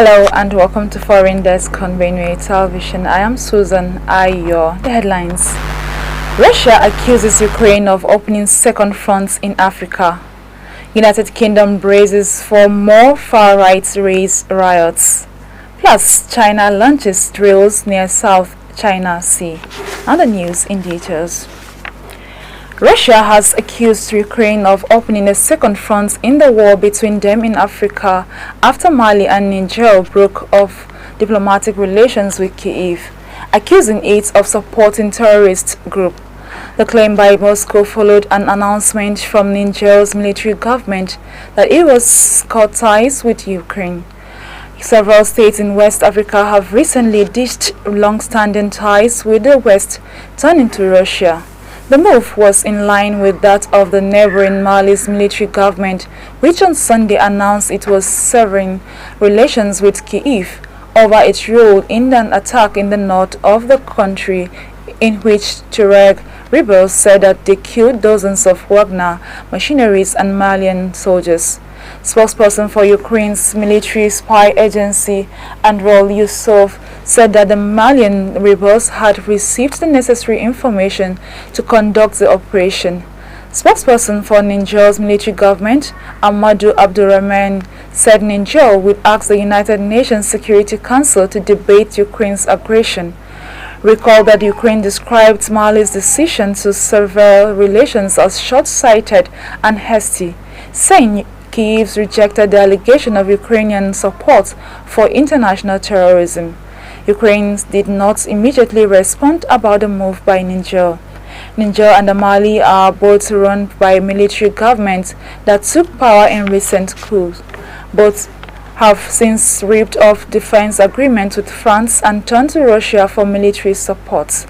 Hello and welcome to Foreign Desk on Benue Television. I am Susan Ayo. The headlines. Russia accuses Ukraine of opening second fronts in Africa. United Kingdom braces for more far-right race riots. Plus, China launches drills near South China Sea. And the news in details. Russia has accused Ukraine of opening a second front in the war between them in Africa after Mali and Niger broke off diplomatic relations with Kyiv, accusing it of supporting terrorist group. The claim by Moscow followed an announcement from Niger's military government that it was cut ties with Ukraine. Several states in West Africa have recently ditched long-standing ties with the West, turning to Russia. The move was in line with that of the neighboring Mali's military government, which on Sunday announced it was severing relations with Kyiv over its role in an attack in the north of the country in which Tuareg rebels said that they killed dozens of Wagner mercenaries and Malian soldiers. Spokesperson for Ukraine's military spy agency, Androl Yusuf, said that the Malian rebels had received the necessary information to conduct the operation. Spokesperson for Niger's military government, Amadou Abdurrahman, said Niger would ask the United Nations Security Council to debate Ukraine's aggression. Recall that Ukraine described Mali's decision to sever relations as short-sighted and hasty, saying Kyiv rejected the allegation of Ukrainian support for international terrorism. Ukraine did not immediately respond about the move by Niger. Niger and Mali are both run by military governments that took power in recent coups. Both have since ripped off defense agreements with France and turned to Russia for military support.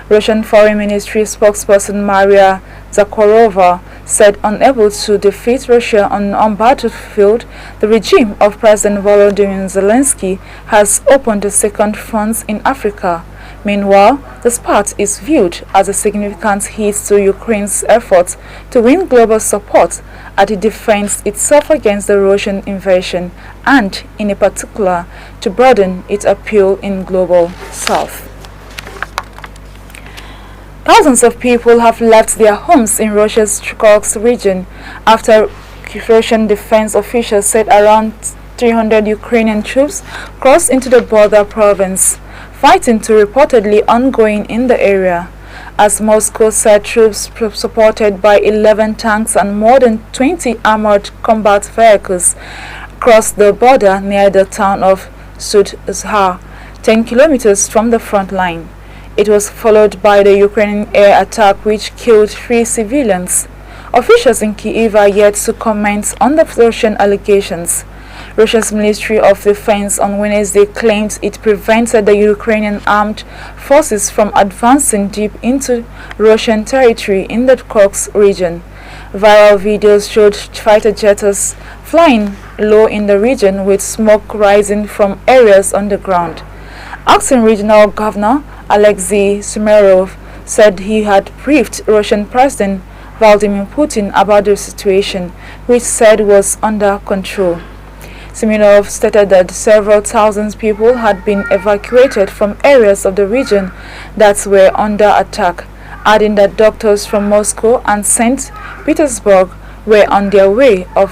Russian Foreign Ministry spokesperson Maria Zakharova said unable to defeat Russia on battlefield, the regime of President Volodymyr Zelensky has opened a second front in Africa. Meanwhile, the spat is viewed as a significant hit to Ukraine's efforts to win global support as it defends itself against the Russian invasion and, in particular, to broaden its appeal in global south. Thousands of people have left their homes in Russia's Kursk region after Russian defense officials said around 300 Ukrainian troops crossed into the border province, fighting to reportedly ongoing in the area. As Moscow said, troops supported by 11 tanks and more than 20 armored combat vehicles crossed the border near the town of Sud-Zhar, 10 kilometers from the front line. It was followed by the Ukrainian air attack which killed 3 civilians. Officials in Kyiv are yet to comment on the Russian allegations. Russia's Ministry of Defense on Wednesday claimed it prevented the Ukrainian armed forces from advancing deep into Russian territory in the Kursk region. Viral videos showed fighter jets flying low in the region with smoke rising from areas underground. Acting Regional Governor Alexei Sumerov said he had briefed Russian President Vladimir Putin about the situation, which said was under control. Sumerov stated that several thousand people had been evacuated from areas of the region that were under attack, adding that doctors from Moscow and St. Petersburg were on their way to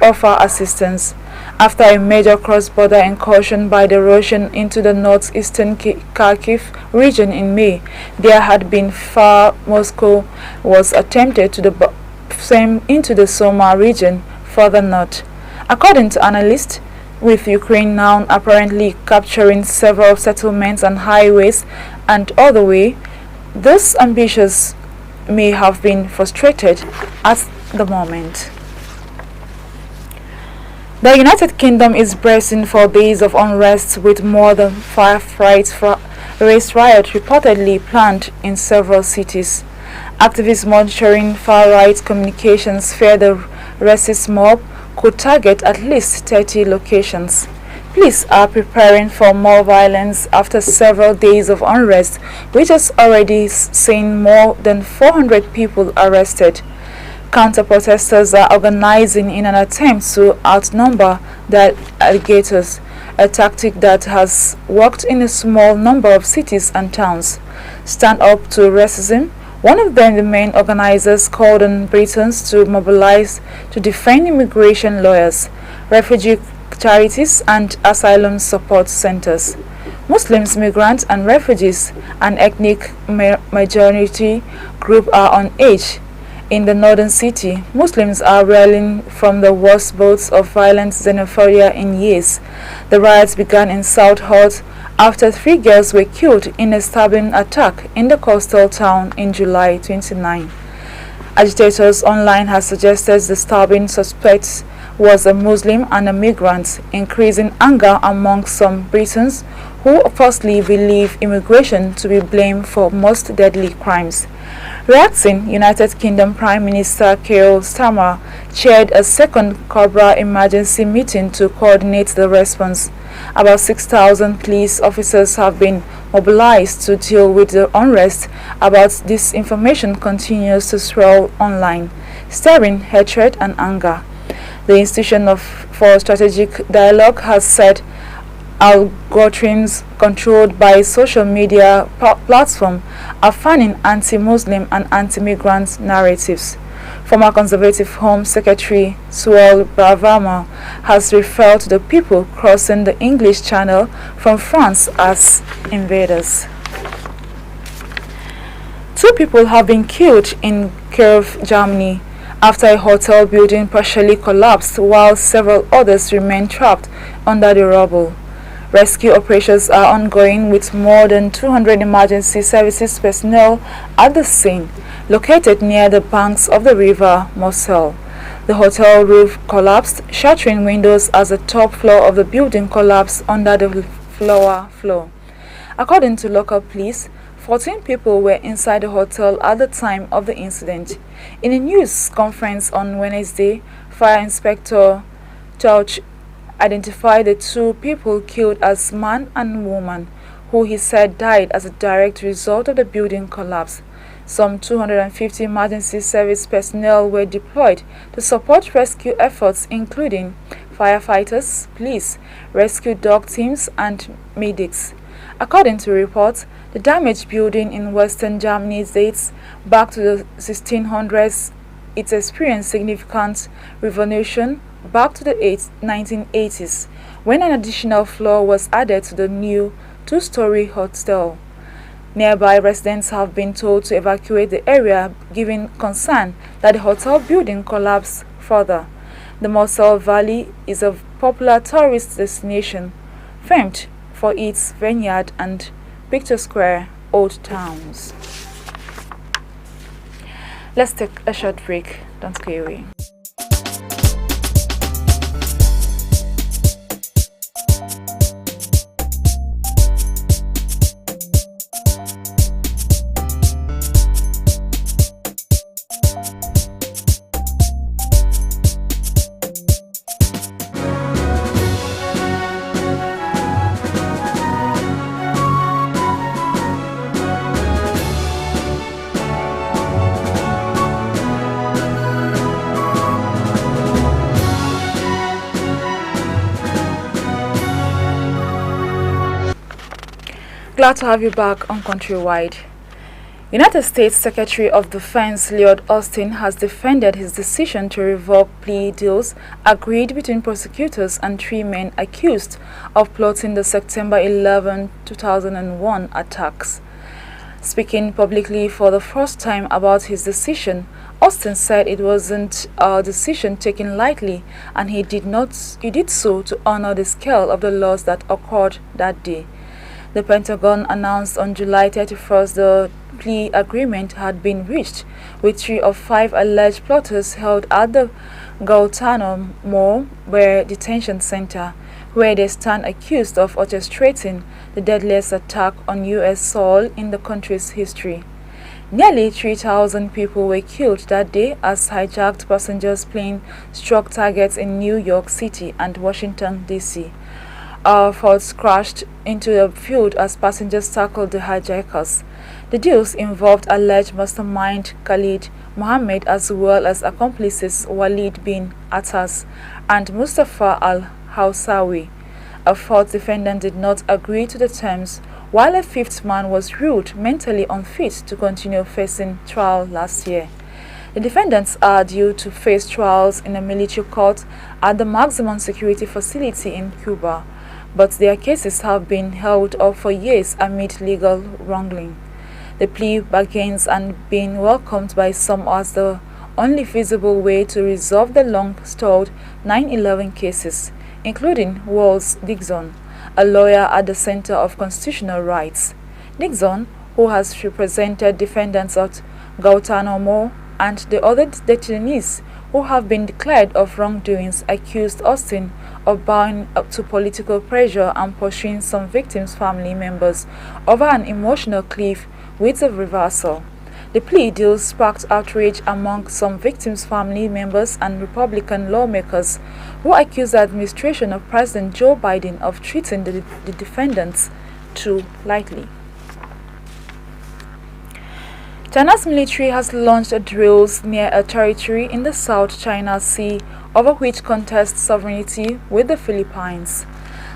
offer assistance. After a major cross-border incursion by the Russians into the northeastern Kharkiv region in May, there had been far Moscow was attempted to the same into the Soma region further north. According to analysts, with Ukraine now apparently capturing several settlements and highways and other way, those ambitions may have been frustrated at the moment. The United Kingdom is bracing for days of unrest with more than 5 race riots reportedly planned in several cities. Activists monitoring far-right communications fear the racist mob could target at least 30 locations. Police are preparing for more violence after several days of unrest, which has already seen more than 400 people arrested. Counter-protesters are organizing in an attempt to outnumber the alligators. a tactic that has worked in a small number of cities and towns. Stand Up to Racism, one of them, the main organizers, called on Britons to mobilize to defend immigration lawyers, refugee charities, and asylum support centers. Muslims, migrants, and refugees, an ethnic majority group, are on edge. In the northern city, Muslims are reeling from the worst bouts of violent xenophobia in years. The riots began in South Hort after 3 girls were killed in a stabbing attack in the coastal town in July 29. Agitators online have suggested the stabbing suspect was a Muslim and a migrant, increasing anger among some Britons who falsely believe immigration to be blamed for most deadly crimes. Reacting, United Kingdom Prime Minister Keir Starmer chaired a second Cobra emergency meeting to coordinate the response. About 6,000 police officers have been mobilized to deal with the unrest about disinformation continues to swirl online, stirring hatred and anger. The Institution for Strategic Dialogue has said algorithms controlled by social media platforms are fanning anti-Muslim and anti-migrant narratives. Former Conservative Home Secretary Suel Bravama has referred to the people crossing the English Channel from France as invaders. 2 people have been killed in Kiev, Germany, after a hotel building partially collapsed while several others remain trapped under the rubble. Rescue operations are ongoing with more than 200 emergency services personnel at the scene, located near the banks of the river Moselle. The hotel roof collapsed, shattering windows as the top floor of the building collapsed under the lower floor. According to local police, 14 people were inside the hotel at the time of the incident. In a news conference on Wednesday, Fire Inspector George identified the 2 people killed as man and woman, who he said died as a direct result of the building collapse. Some 250 emergency service personnel were deployed to support rescue efforts, including firefighters, police, rescue dog teams, and medics. According to reports, the damaged building in western Germany dates back to the 1600s. It experienced significant renovation back to the 1980s, when an additional floor was added to the new 2-story hotel. Nearby residents have been told to evacuate the area, given concern that the hotel building collapsed further. The Moselle Valley is a popular tourist destination, famed for its vineyard and picturesque old towns. Let's take a short break. Don't go away. Glad to have you back on Countrywide. United States Secretary of Defense Lloyd Austin has defended his decision to revoke plea deals agreed between prosecutors and 3 men accused of plotting the September 11, 2001 attacks. Speaking publicly for the first time about his decision, Austin said it wasn't a decision taken lightly, and he did so to honor the scale of the loss that occurred that day. The Pentagon announced on July 31st the plea agreement had been reached with 3 of 5 alleged plotters held at the Guantanamo Bay detention center, where they stand accused of orchestrating the deadliest attack on U.S. soil in the country's history. Nearly 3,000 people were killed that day as hijacked passengers plane struck targets in New York City and Washington, D.C. Our forts crashed into the field as passengers tackled the hijackers. The deals involved alleged mastermind Khalid Mohammed as well as accomplices Walid bin Attas and Mustafa al-Hawsawi. A fourth defendant did not agree to the terms, while a fifth man was ruled mentally unfit to continue facing trial last year. The defendants are due to face trials in a military court at the maximum security facility in Cuba, but their cases have been held up for years amid legal wrangling. The plea bargains and been welcomed by some as the only feasible way to resolve the long-stalled 9/11 cases, including Walls Dixon, a lawyer at the Center of Constitutional Rights. Dixon, who has represented defendants at Guantanamo and the other detainees who have been declared of wrongdoings, accused Austin of bowing up to political pressure and pursuing some victims' family members over an emotional cliff with a reversal. The plea deal sparked outrage among some victims' family members and Republican lawmakers who accused the administration of President Joe Biden of treating the defendants too lightly. China's military has launched drills near a territory in the South China Sea over which contests sovereignty with the Philippines.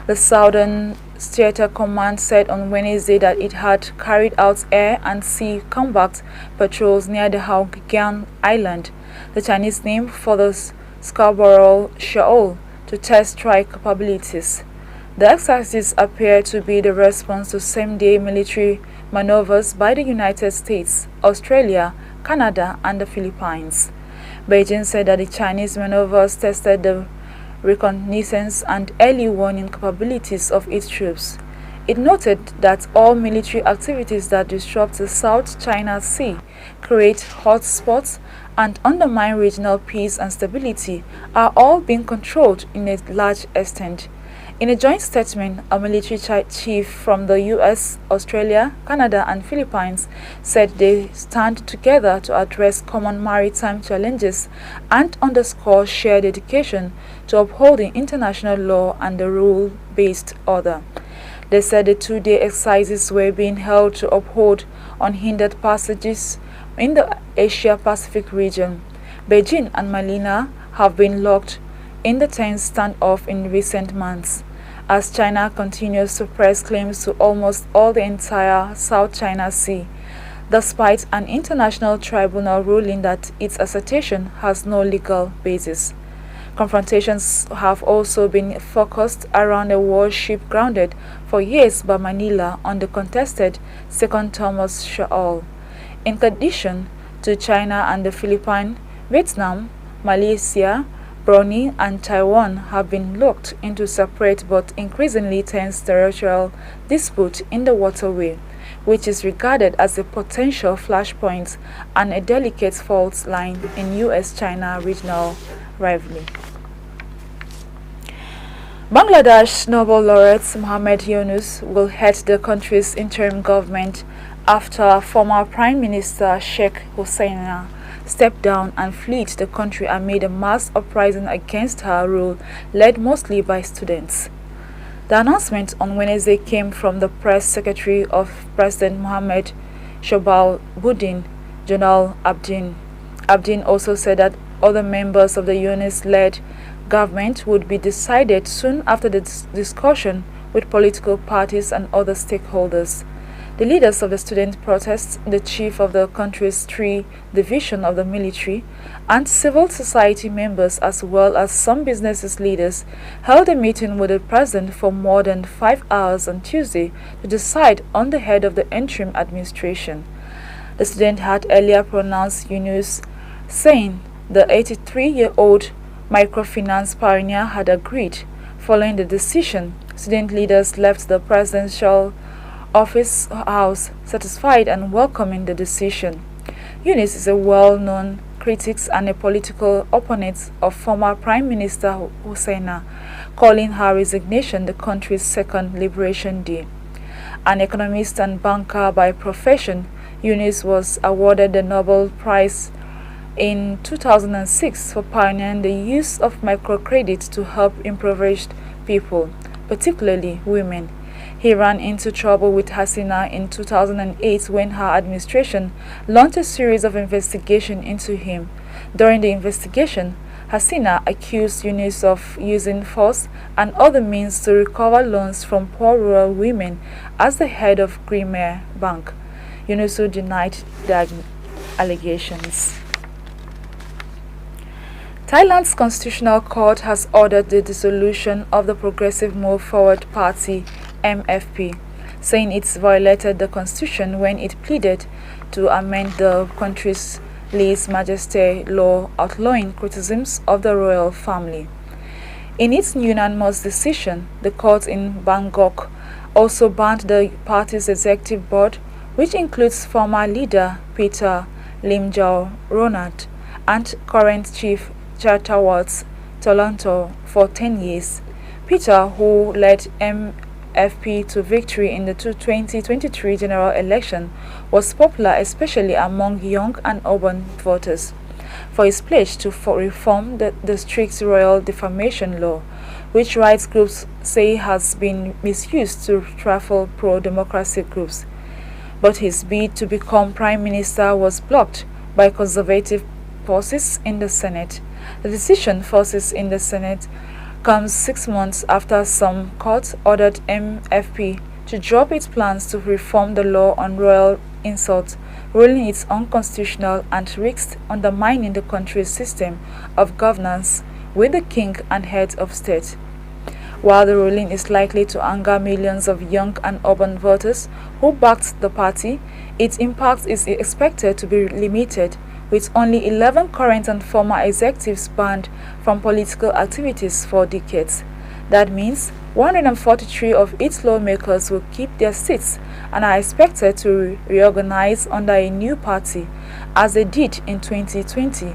The Southern Theater Command said on Wednesday that it had carried out air and sea combat patrols near the Hainan Island, the Chinese name for the Scarborough Shoal, to test strike capabilities. The exercises appear to be the response to same-day military maneuvers by the United States, Australia, Canada, and the Philippines. Beijing said that the Chinese maneuvers tested the reconnaissance and early warning capabilities of its troops. It noted that all military activities that disrupt the South China Sea, create hotspots, and undermine regional peace and stability are all being controlled in a large extent. In a joint statement, a military chief from the US, Australia, Canada, and Philippines said they stand together to address common maritime challenges and underscore shared dedication to upholding international law and the rule-based order. They said the two-day exercises were being held to uphold unhindered passages in the Asia-Pacific region. Beijing and Manila have been locked in the tense standoff in recent months, as China continues to press claims to almost all the entire South China Sea, despite an international tribunal ruling that its assertion has no legal basis. Confrontations have also been focused around a warship grounded for years by Manila on the contested Second Thomas Shoal. In addition to China and the Philippines, Vietnam, Malaysia, Brunei, and Taiwan have been locked into separate but increasingly tense territorial dispute in the waterway, which is regarded as a potential flashpoint and a delicate fault line in US-China regional rivalry. Bangladesh Nobel laureate Muhammad Yunus will head the country's interim government after former Prime Minister Sheikh Hasina stepped down and fled the country amid a mass uprising against her rule led mostly by students. The announcement on Wednesday came from the press secretary of President Mohammed Shobabuddin, Jonal Abdin. Abdin also said that other members of the Yunus-led government would be decided soon after the discussion with political parties and other stakeholders. The leaders of the student protests, the chief of the country's 3 division of the military, and civil society members, as well as some business leaders, held a meeting with the president for more than 5 hours on Tuesday to decide on the head of the interim administration. The student had earlier pronounced Yunus, saying the 83-year-old microfinance pioneer had agreed. Following the decision, student leaders left the presidential office house satisfied and welcoming the decision. Yunus is a well-known critic and a political opponent of former Prime Minister Hasina, calling her resignation the country's second liberation day. An economist and banker by profession, Yunus was awarded the Nobel Prize in 2006 for pioneering the use of microcredit to help impoverished people, particularly women. He ran into trouble with Hasina in 2008 when her administration launched a series of investigations into him. During the investigation, Hasina accused Yunus of using force and other means to recover loans from poor rural women as the head of Crimea Bank. Yunusu denied the allegations. Thailand's Constitutional Court has ordered the dissolution of the Progressive Move Forward Party (MFP), saying it violated the constitution when it pleaded to amend the country's lese majesté law outlawing criticisms of the royal family. In its unanimous decision, the court in Bangkok also banned the party's executive board, which includes former leader Peter Limjaw Ronat and current chief Chatawat Toronto for 10 years. Peter, who led MFP to victory in the 2023 general election, was popular especially among young and urban voters for his pledge to reform the strict royal defamation law, which rights groups say has been misused to stifle pro-democracy groups. But his bid to become prime minister was blocked by conservative forces in the Senate. The decision forces in the Senate comes 6 months after some court ordered MFP to drop its plans to reform the law on royal insults, ruling it unconstitutional and risks undermining the country's system of governance with the king and head of state. While the ruling is likely to anger millions of young and urban voters who backed the party, its impact is expected to be limited, with only 11 current and former executives banned from political activities for decades. That means 143 of its lawmakers will keep their seats and are expected to reorganize under a new party, as they did in 2020,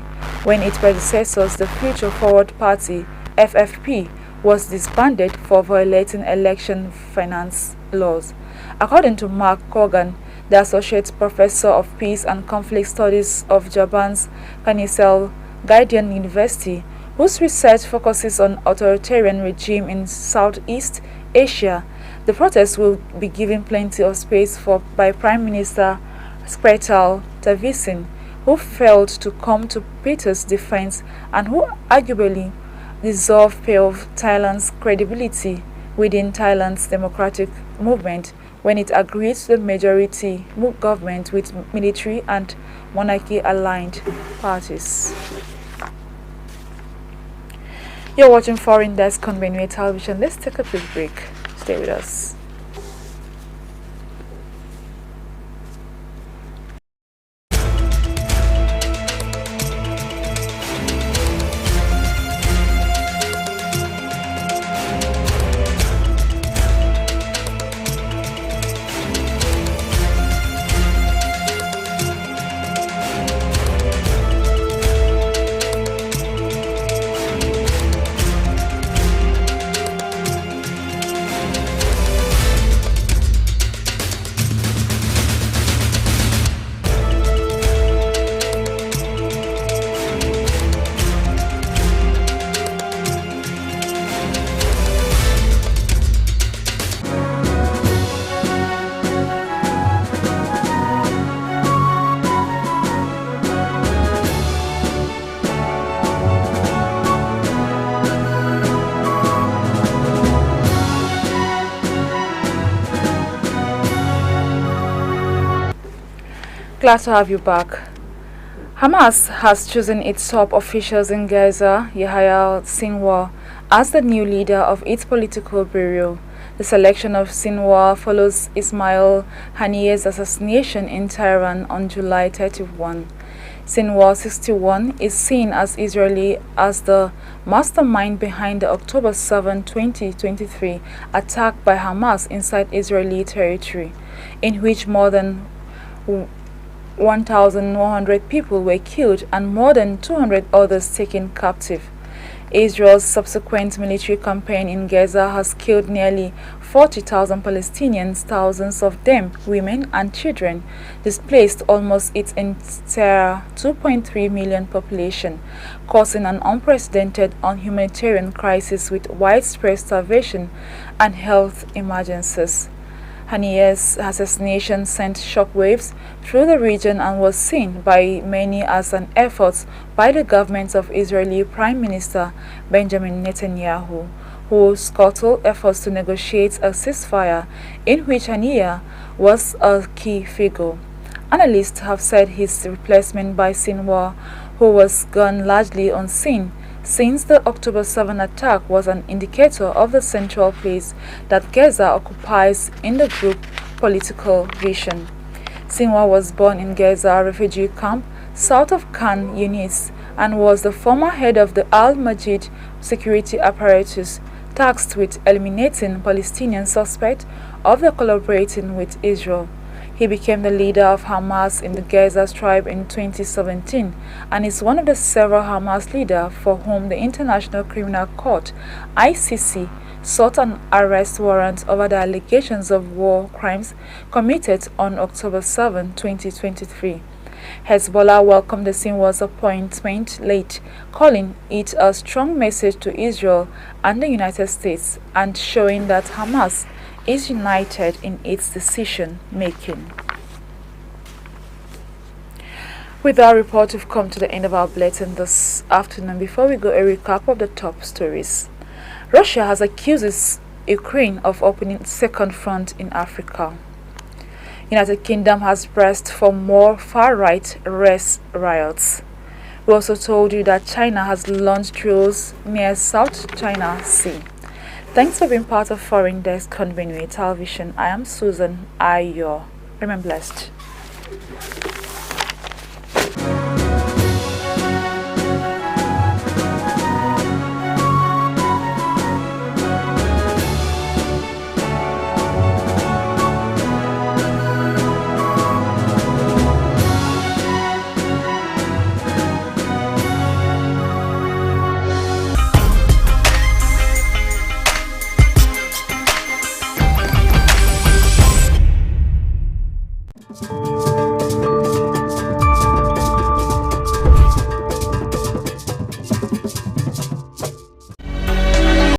when its predecessors, the Future Forward Party (FFP), was disbanded for violating election finance laws. According to Mark Corgan, the Associate Professor of Peace and Conflict Studies of Japan's Kanisel Guardian University, whose research focuses on authoritarian regime in Southeast Asia, the protests will be given plenty of space by Prime Minister Srettha Thavisin, who failed to come to Peter's defense and who arguably deserved Thailand's credibility within Thailand's democratic movement when it agreed to the majority government with military and monarchy-aligned parties. You're watching Foreign Desk on Benue Television. Let's take a quick break. Stay with us. Glad to have you back. Hamas has chosen its top officials in Gaza, Yahya Sinwar, as the new leader of its political bureau. The selection of Sinwar follows Ismail Haniyeh's assassination in Tehran on July 31. Sinwar, 61, is seen as Israeli as the mastermind behind the October 7, 2023 attack by Hamas inside Israeli territory, in which more than 1,100 people were killed and more than 200 others taken captive. Israel's subsequent military campaign in Gaza has killed nearly 40,000 Palestinians, thousands of them women and children, displaced almost its entire 2.3 million population, causing an unprecedented humanitarian crisis with widespread starvation and health emergencies. Haniye's assassination sent shockwaves through the region and was seen by many as an effort by the government of Israeli Prime Minister Benjamin Netanyahu, who scuttled efforts to negotiate a ceasefire in which Haniye was a key figure. Analysts have said his replacement by Sinwar, who was gone largely unseen since the October 7 attack, was an indicator of the central place that Gaza occupies in the group's political vision. Sinwar was born in Gaza refugee camp south of Khan Yunis and was the former head of the Al-Majid security apparatus tasked with eliminating Palestinian suspects of collaborating with Israel. He became the leader of Hamas in the Gaza Strip in 2017 and is one of the several Hamas leaders for whom the International Criminal Court (ICC) sought an arrest warrant over the allegations of war crimes committed on October 7, 2023. Hezbollah welcomed the Sinwar's appointment late, calling it a strong message to Israel and the United States and showing that Hamas is united in its decision-making. With our report, we've come to the end of our bulletin this afternoon. Before we go, a recap of the top stories. Russia has accused Ukraine of opening its second front in Africa. United Kingdom has braced for more far-right race riots. We also told you that China has launched drills near South China Sea. Thanks for being part of Foreign Desk on Benue Television. I am Susan Ayo. Remain blessed.